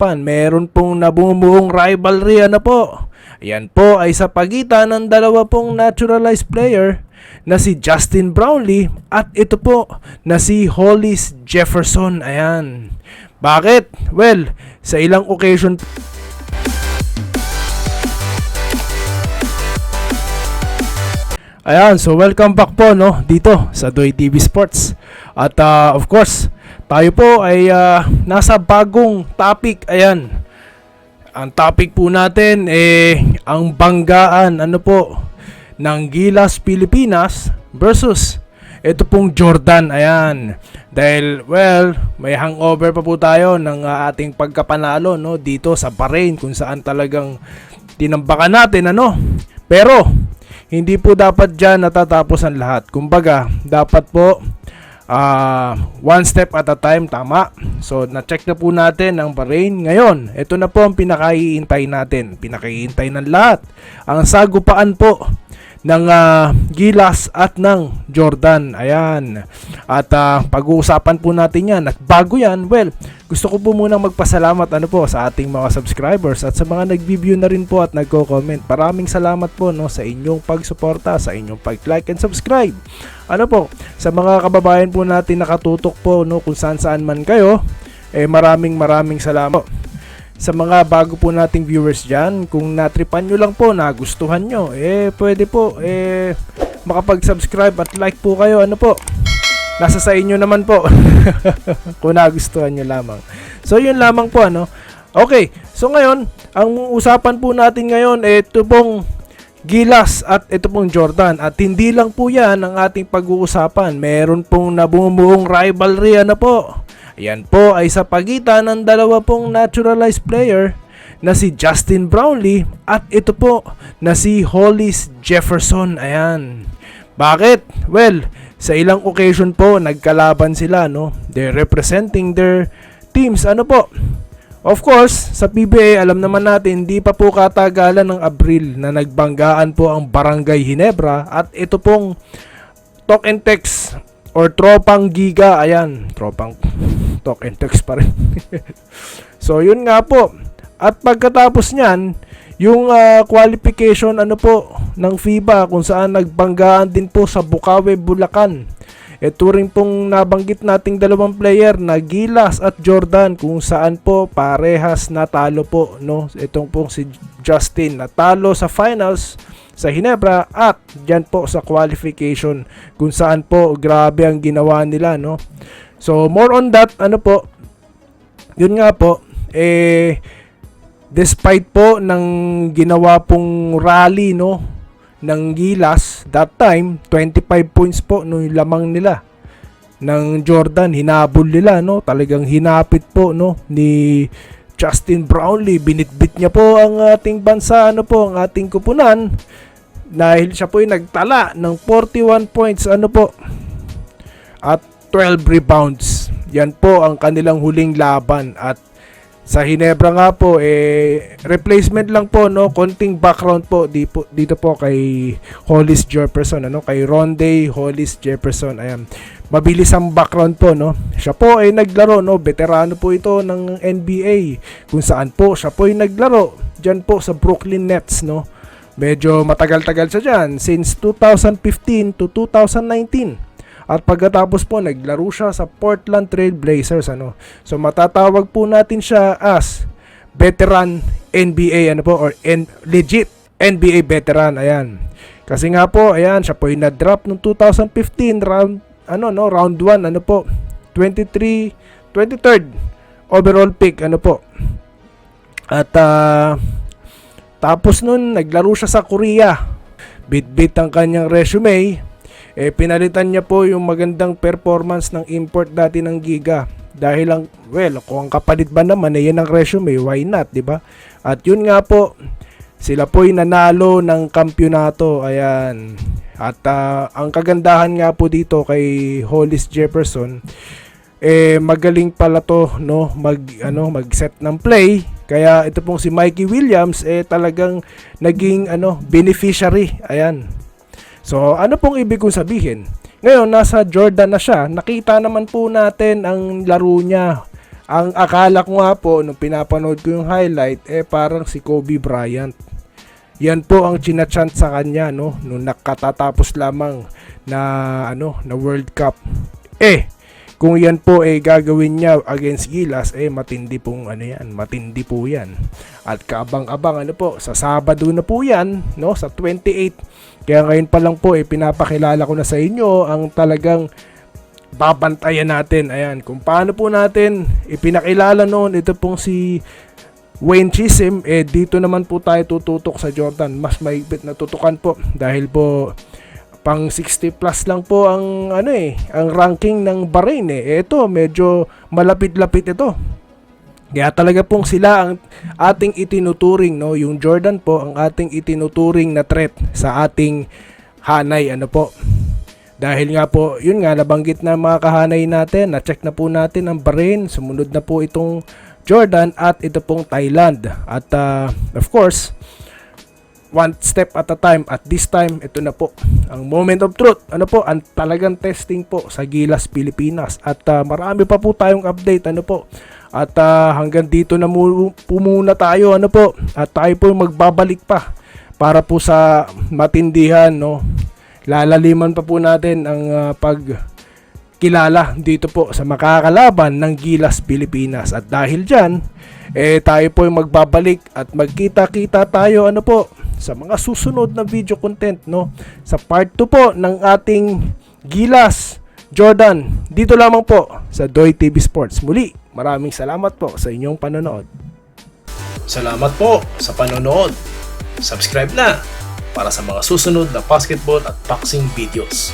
pag-uusapan, meron pong nabumuong rivalry po. Yan po ay sa pagitan ng dalawa pong naturalized player na si Justin Brownlee at ito po na si Hollis Jefferson. Ayan. Bakit? Well, sa ilang occasion Ayan, so welcome back po dito sa Doy TV Sports. At of course, tayo po ay nasa bagong topic. Ayan. Ang topic po natin ang banggaan ng Gilas Pilipinas versus ito pong Jordan. Ayan. Dahil may hangover pa po tayo ng ating pagkapanalo dito sa Bahrain kung saan talagang tinambakan natin Pero hindi po dapat dyan natatapos ang lahat. Kumbaga, dapat po one step at a time, tama. So, na-check na po natin ang Bahrain. Ngayon, ito na po ang pinakaiintay natin. Pinakaiintay ng lahat. Ang sagupaan po ng Gilas at ng Jordan. Ayan. At pag-uusapan po natin yan. At bago yan, gusto ko po munang magpasalamat sa ating mga subscribers at sa mga nag-view na rin po at nagko-comment. Maraming salamat po sa inyong pagsuporta, sa inyong pag-like and subscribe. Sa mga kababayan po natin nakatutok po kung saan man kayo, maraming salamat. Sa mga bago po nating viewers dyan, kung natripan nyo lang po, nagustuhan nyo, pwede po, makapag-subscribe at like po kayo, nasa sa inyo naman po, kung nagustuhan nyo lamang. So, yun lamang po, Okay, so ngayon, ang usapan po natin ngayon, ito pong Gilas at ito pong Jordan. At hindi lang po yan ang ating pag-uusapan. Meron pong nabumuong rivalry po. Yan po ay sa pagitan ng dalawa pong naturalized player na si Justin Brownlee at ito po na si Hollis Jefferson. Ayan. Bakit? Well, sa ilang occasion po nagkalaban sila They're representing their teams po. Of course, sa PBA alam naman natin hindi pa po katagalan ng Abril na nagbanggaan po ang Barangay Ginebra at ito pong talk and text or tropang giga. Ayan, tropang talk and text pa rin. So yun nga po. At pagkatapos niyan, yung qualification ng FIBA kung saan nagbanggaan din po sa Bukawi, Bulacan. Ito rin pong nabanggit nating dalawang player na Gilas at Jordan kung saan po parehas natalo po Itong pong si Justin natalo sa finals sa Ginebra at diyan po sa qualification kung saan po grabe ang ginawa nila So more on that yun nga po despite po ng ginawa pong rally ng Gilas that time 25 points po yung lamang nila ng Jordan, hinabol nila talagang hinapit po ni Justin Brownlee, binitbit niya po ang ating bansa ang ating kupunan dahil siya po ay nagtala ng 41 points at 12 rebounds. Yan po ang kanilang huling laban at sa Ginebra nga po replacement lang po konting background po dito po kay Hollis Jefferson kay Ronde Hollis Jefferson. Ayan, mabilis ang background po siya po ay naglaro veterano po ito ng NBA kung saan po siya po ay naglaro diyan po sa Brooklyn Nets medyo matagal-tagal siya diyan since 2015 to 2019. At pagkatapos po naglaro siya sa Portland Trail Blazers So matatawag po natin siya as veteran NBA or legit NBA veteran. Ayan. Kasi nga po ayan siya po ay na-drop noong 2015 round round 1 23rd overall pick At tapos nun naglaro siya sa Korea. Bit-bit ang kanyang resume. Pinalitan niya po yung magandang performance ng import dati ng Giga. Dahil kung ang kapalit ba naman yan ang resume, why not, di ba? At yun nga po, sila po'y nanalo ng kampyonato. Ayan. At ang kagandahan nga po dito kay Hollis Jefferson, magaling pala to mag-set ng play. Kaya ito pong si Mikey Williams talagang naging beneficiary. Ayan. So, ano pong ibig kong sabihin? Ngayon, nasa Jordan na siya. Nakita naman po natin ang laro niya Ang akala ko nga po nung pinapanood ko yung highlight parang si Kobe Bryant. Yan po ang chinachant sa kanya no nung nakatatapos lamang na na World Cup. Kung yan po gagawin niya against Gilas, matindi pong matindi po yan. At kaabang-abang po, sa Sabado na po yan, no, sa 28. Kaya ngayon pa lang po pinapakilala ko na sa inyo ang talagang babantayan natin. Ayan, kung paano po natin ipinakilala noon ito pong si Wayne Chisholm, dito naman po tayo tututok sa Jordan. Mas maigpit na tutukan po dahil po pang 60 plus lang po ang ang ranking ng Bahrain Ito medyo malapit-lapit ito. Kaya talaga pong sila ang ating itinuturing no, yung Jordan po ang ating itinuturing na threat sa ating hanay po. Dahil nga po, yun nga nabanggit na mga kahanay natin, na-check na po natin ang Bahrain, sumunod na po itong Jordan at ito pong Thailand. At of course, one step at a time. At this time, ito na po ang moment of truth. Ang talagang testing po sa Gilas Pilipinas. At marami pa po tayong update. At hanggang dito na po muna tayo. At tayo po magbabalik pa para po sa matindihan. Lalaliman pa po natin ang pagkilala dito po sa makakalaban ng Gilas Pilipinas. At dahil dyan, tayo po magbabalik at magkita-kita tayo sa mga susunod na video content sa part 2 po ng ating Gilas Jordan dito lamang po sa Doy TV Sports. Muli, maraming salamat po sa inyong panonood. Salamat po sa panonood. Subscribe na para sa mga susunod na basketball at boxing videos.